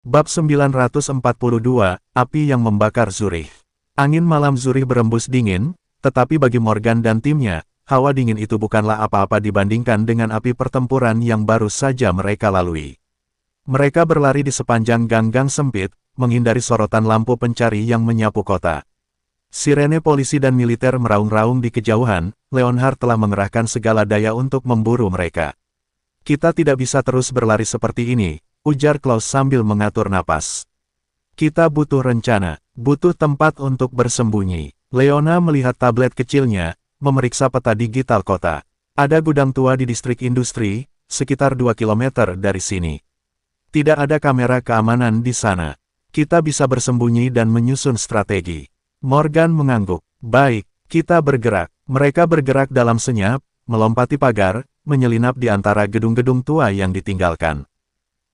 Bab 942, Api yang Membakar Zurich. Angin malam Zurich berembus dingin, tetapi bagi Morgan dan timnya, hawa dingin itu bukanlah apa-apa dibandingkan dengan api pertempuran yang baru saja mereka lalui. Mereka berlari di sepanjang gang-gang sempit, menghindari sorotan lampu pencari yang menyapu kota. Sirene polisi dan militer meraung-raung di kejauhan. Leonhard telah mengerahkan segala daya untuk memburu mereka. "Kita tidak bisa terus berlari seperti ini," ujar Klaus sambil mengatur napas. "Kita butuh rencana, butuh tempat untuk bersembunyi." Leona melihat tablet kecilnya, memeriksa peta digital kota. Ada gudang tua di distrik industri, sekitar 2 km dari sini. Tidak ada kamera keamanan di sana. Kita bisa bersembunyi dan menyusun strategi. Morgan mengangguk. "Baik, kita bergerak." Mereka bergerak dalam senyap, melompati pagar, menyelinap di antara gedung-gedung tua yang ditinggalkan.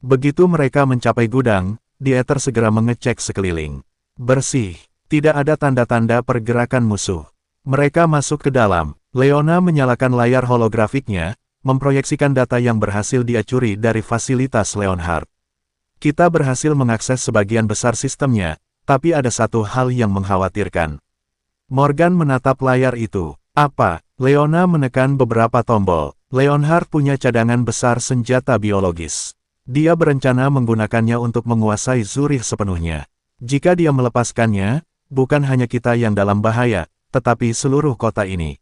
Begitu mereka mencapai gudang, Dieter segera mengecek sekeliling. Bersih, tidak ada tanda-tanda pergerakan musuh. Mereka masuk ke dalam. Leona menyalakan layar holografiknya, memproyeksikan data yang berhasil dia curi dari fasilitas Leonhard. "Kita berhasil mengakses sebagian besar sistemnya, tapi ada satu hal yang mengkhawatirkan." Morgan menatap layar itu. "Apa?" Leona menekan beberapa tombol. Leonhard punya cadangan besar senjata biologis. Dia berencana menggunakannya untuk menguasai Zurich sepenuhnya. Jika dia melepaskannya, bukan hanya kita yang dalam bahaya, tetapi seluruh kota ini.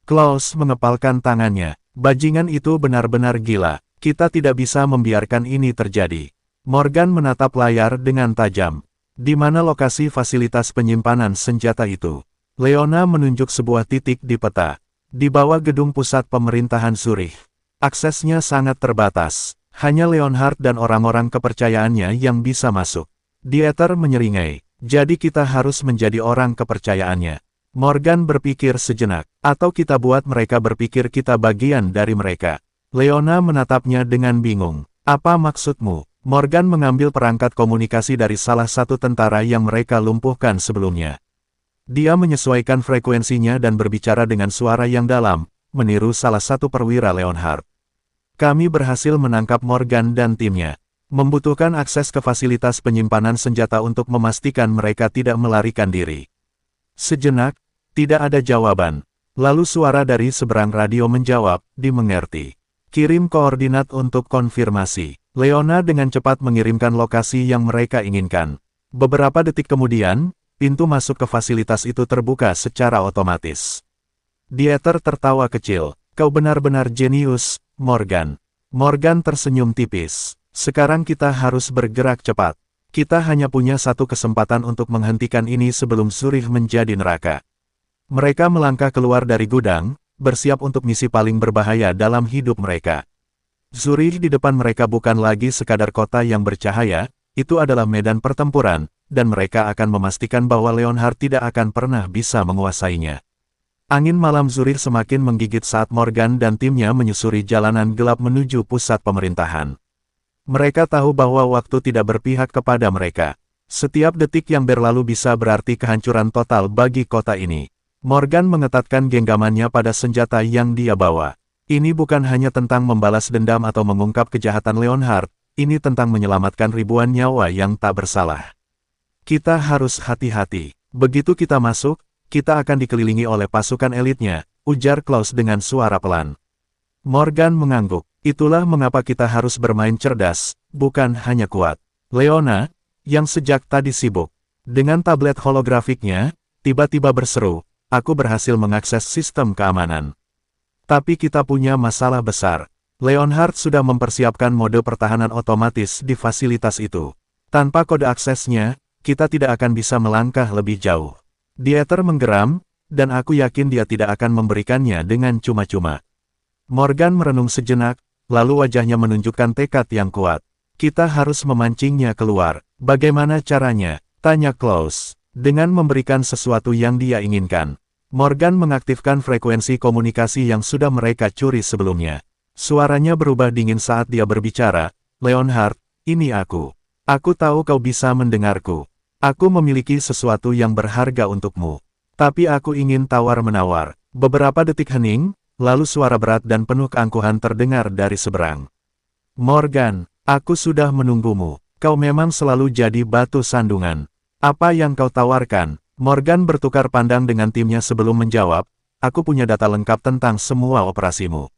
Klaus mengepalkan tangannya. "Bajingan itu benar-benar gila. Kita tidak bisa membiarkan ini terjadi." Morgan menatap layar dengan tajam. "Di mana lokasi fasilitas penyimpanan senjata itu?" Leona menunjuk sebuah titik di peta. "Di bawah gedung pusat pemerintahan Zurich. Aksesnya sangat terbatas. Hanya Leonhard dan orang-orang kepercayaannya yang bisa masuk." Dieter menyeringai. "Jadi kita harus menjadi orang kepercayaannya." Morgan berpikir sejenak. "Atau kita buat mereka berpikir kita bagian dari mereka." Leona menatapnya dengan bingung. "Apa maksudmu?" Morgan mengambil perangkat komunikasi dari salah satu tentara yang mereka lumpuhkan sebelumnya. Dia menyesuaikan frekuensinya dan berbicara dengan suara yang dalam, meniru salah satu perwira Leonhard. "Kami berhasil menangkap Morgan dan timnya. Membutuhkan akses ke fasilitas penyimpanan senjata untuk memastikan mereka tidak melarikan diri." Sejenak, tidak ada jawaban. Lalu suara dari seberang radio menjawab, "Dimengerti. Kirim koordinat untuk konfirmasi." Leona dengan cepat mengirimkan lokasi yang mereka inginkan. Beberapa detik kemudian, pintu masuk ke fasilitas itu terbuka secara otomatis. Dieter tertawa kecil. "Kau benar-benar jenius, Morgan." Morgan tersenyum tipis. "Sekarang kita harus bergerak cepat. Kita hanya punya satu kesempatan untuk menghentikan ini sebelum Zurich menjadi neraka." Mereka melangkah keluar dari gudang, bersiap untuk misi paling berbahaya dalam hidup mereka. Zurich di depan mereka bukan lagi sekadar kota yang bercahaya, itu adalah medan pertempuran, dan mereka akan memastikan bahwa Leonhard tidak akan pernah bisa menguasainya. Angin malam Zurich semakin menggigit saat Morgan dan timnya menyusuri jalanan gelap menuju pusat pemerintahan. Mereka tahu bahwa waktu tidak berpihak kepada mereka. Setiap detik yang berlalu bisa berarti kehancuran total bagi kota ini. Morgan mengetatkan genggamannya pada senjata yang dia bawa. Ini bukan hanya tentang membalas dendam atau mengungkap kejahatan Leonhard, ini tentang menyelamatkan ribuan nyawa yang tak bersalah. "Kita harus hati-hati. Begitu kita masuk, kita akan dikelilingi oleh pasukan elitnya," ujar Klaus dengan suara pelan. Morgan mengangguk. "Itulah mengapa kita harus bermain cerdas, bukan hanya kuat." Leona, yang sejak tadi sibuk dengan tablet holografiknya, tiba-tiba berseru, "Aku berhasil mengakses sistem keamanan. Tapi kita punya masalah besar." Leonhard sudah mempersiapkan mode pertahanan otomatis di fasilitas itu. Tanpa kode aksesnya, kita tidak akan bisa melangkah lebih jauh. Dieter menggeram, dan aku yakin dia tidak akan memberikannya dengan cuma-cuma. Morgan merenung sejenak, lalu wajahnya menunjukkan tekad yang kuat. "Kita harus memancingnya keluar." "Bagaimana caranya?" tanya Klaus. "Dengan memberikan sesuatu yang dia inginkan." Morgan mengaktifkan frekuensi komunikasi yang sudah mereka curi sebelumnya. Suaranya berubah dingin saat dia berbicara. "Leonhard, ini aku. Aku tahu kau bisa mendengarku. Aku memiliki sesuatu yang berharga untukmu. Tapi aku ingin tawar-menawar." Beberapa detik hening, lalu suara berat dan penuh keangkuhan terdengar dari seberang. "Morgan, aku sudah menunggumu." kau memang selalu jadi batu sandungan. Apa yang kau tawarkan? Morgan bertukar pandang dengan timnya sebelum menjawab, aku punya data lengkap tentang semua operasimu.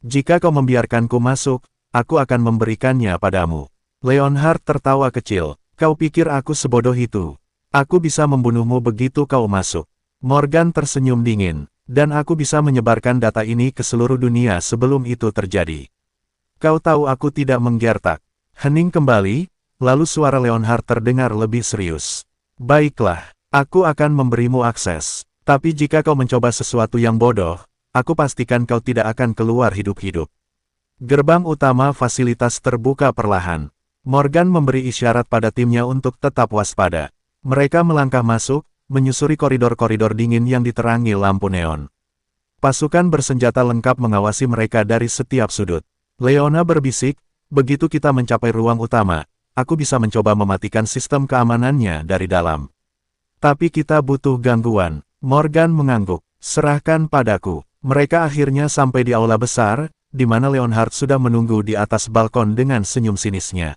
Jika kau membiarkanku masuk, aku akan memberikannya padamu. Leonhard tertawa kecil, kau pikir aku sebodoh itu? Aku bisa membunuhmu begitu kau masuk. Morgan tersenyum dingin, dan aku bisa menyebarkan data ini ke seluruh dunia sebelum itu terjadi. Kau tahu aku tidak menggertak. Hening kembali, lalu suara Leonhard terdengar lebih serius. Baiklah. Aku akan memberimu akses, tapi jika kau mencoba sesuatu yang bodoh, aku pastikan kau tidak akan keluar hidup-hidup. Gerbang utama fasilitas terbuka perlahan. Morgan memberi isyarat pada timnya untuk tetap waspada. Mereka melangkah masuk, menyusuri koridor-koridor dingin yang diterangi lampu neon. Pasukan bersenjata lengkap mengawasi mereka dari setiap sudut. Leona berbisik, begitu kita mencapai ruang utama, aku bisa mencoba mematikan sistem keamanannya dari dalam. Tapi kita butuh gangguan. Morgan mengangguk. Serahkan padaku. Mereka akhirnya sampai di aula besar, di mana Leonhard sudah menunggu di atas balkon dengan senyum sinisnya.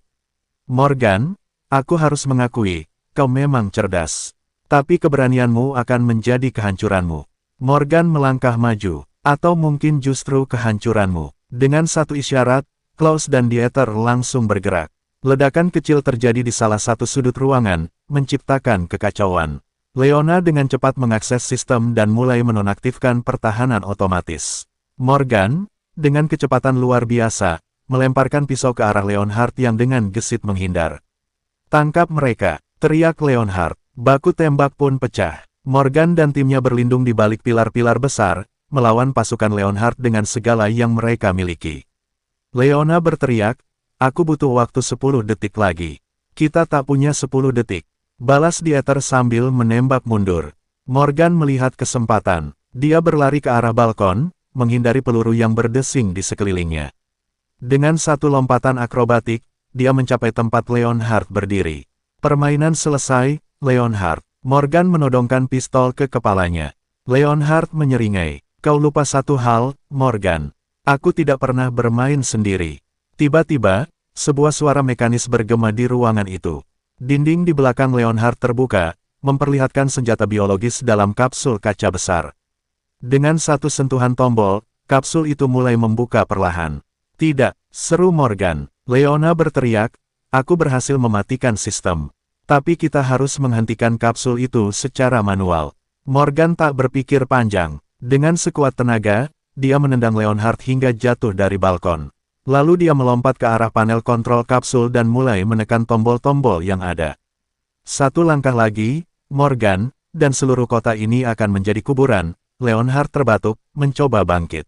Morgan, aku harus mengakui, kau memang cerdas. Tapi keberanianmu akan menjadi kehancuranmu. Morgan melangkah maju, atau mungkin justru kehancuranmu. Dengan satu isyarat, Klaus dan Dieter langsung bergerak. Ledakan kecil terjadi di salah satu sudut ruangan, menciptakan kekacauan. Leona dengan cepat mengakses sistem dan mulai menonaktifkan pertahanan otomatis. Morgan, dengan kecepatan luar biasa, melemparkan pisau ke arah Leonhard yang dengan gesit menghindar. Tangkap mereka, teriak Leonhard. Baku tembak pun pecah. Morgan dan timnya berlindung di balik pilar-pilar besar, melawan pasukan Leonhard dengan segala yang mereka miliki. Leona berteriak, aku butuh waktu 10 detik lagi. Kita tak punya 10 detik. Balas Dieter sambil menembak mundur. Morgan melihat kesempatan. Dia berlari ke arah balkon, menghindari peluru yang berdesing di sekelilingnya. Dengan satu lompatan akrobatik, dia mencapai tempat Leonhard berdiri. Permainan selesai, Leonhard. Morgan menodongkan pistol ke kepalanya. Leonhard menyeringai. Kau lupa satu hal, Morgan. Aku tidak pernah bermain sendiri. Tiba-tiba, sebuah suara mekanis bergema di ruangan itu. Dinding di belakang Leonhard terbuka, memperlihatkan senjata biologis dalam kapsul kaca besar. Dengan satu sentuhan tombol, kapsul itu mulai membuka perlahan. Tidak, seru Morgan. Leona berteriak, aku berhasil mematikan sistem. Tapi kita harus menghentikan kapsul itu secara manual. Morgan tak berpikir panjang. Dengan sekuat tenaga, dia menendang Leonhard hingga jatuh dari balkon. Lalu dia melompat ke arah panel kontrol kapsul dan mulai menekan tombol-tombol yang ada. Satu langkah lagi, Morgan, dan seluruh kota ini akan menjadi kuburan. Leonhard terbatuk, mencoba bangkit.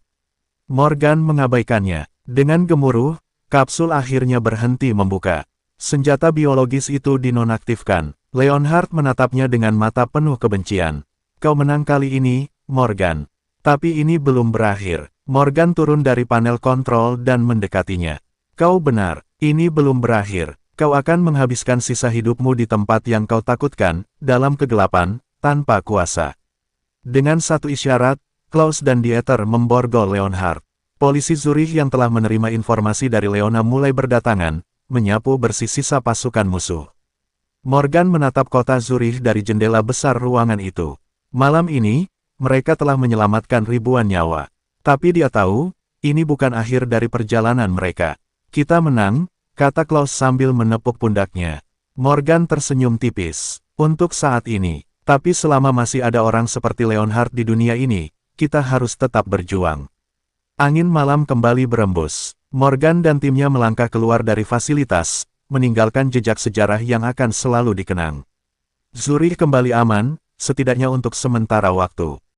Morgan mengabaikannya. Dengan gemuruh, kapsul akhirnya berhenti membuka. Senjata biologis itu dinonaktifkan. Leonhard menatapnya dengan mata penuh kebencian. Kau menang kali ini, Morgan. Tapi ini belum berakhir. Morgan turun dari panel kontrol dan mendekatinya. Kau benar, ini belum berakhir. Kau akan menghabiskan sisa hidupmu di tempat yang kau takutkan, dalam kegelapan, tanpa kuasa. Dengan satu isyarat, Klaus dan Dieter memborgol Leonhard. Polisi Zurich yang telah menerima informasi dari Leona mulai berdatangan, menyapu bersih sisa pasukan musuh. Morgan menatap kota Zurich dari jendela besar ruangan itu. Malam ini, mereka telah menyelamatkan ribuan nyawa. Tapi dia tahu, ini bukan akhir dari perjalanan mereka. Kita menang, kata Klaus sambil menepuk pundaknya. Morgan tersenyum tipis. Untuk saat ini, tapi selama masih ada orang seperti Leonhard di dunia ini, kita harus tetap berjuang. Angin malam kembali berembus. Morgan dan timnya melangkah keluar dari fasilitas, meninggalkan jejak sejarah yang akan selalu dikenang. Zurich kembali aman, setidaknya untuk sementara waktu.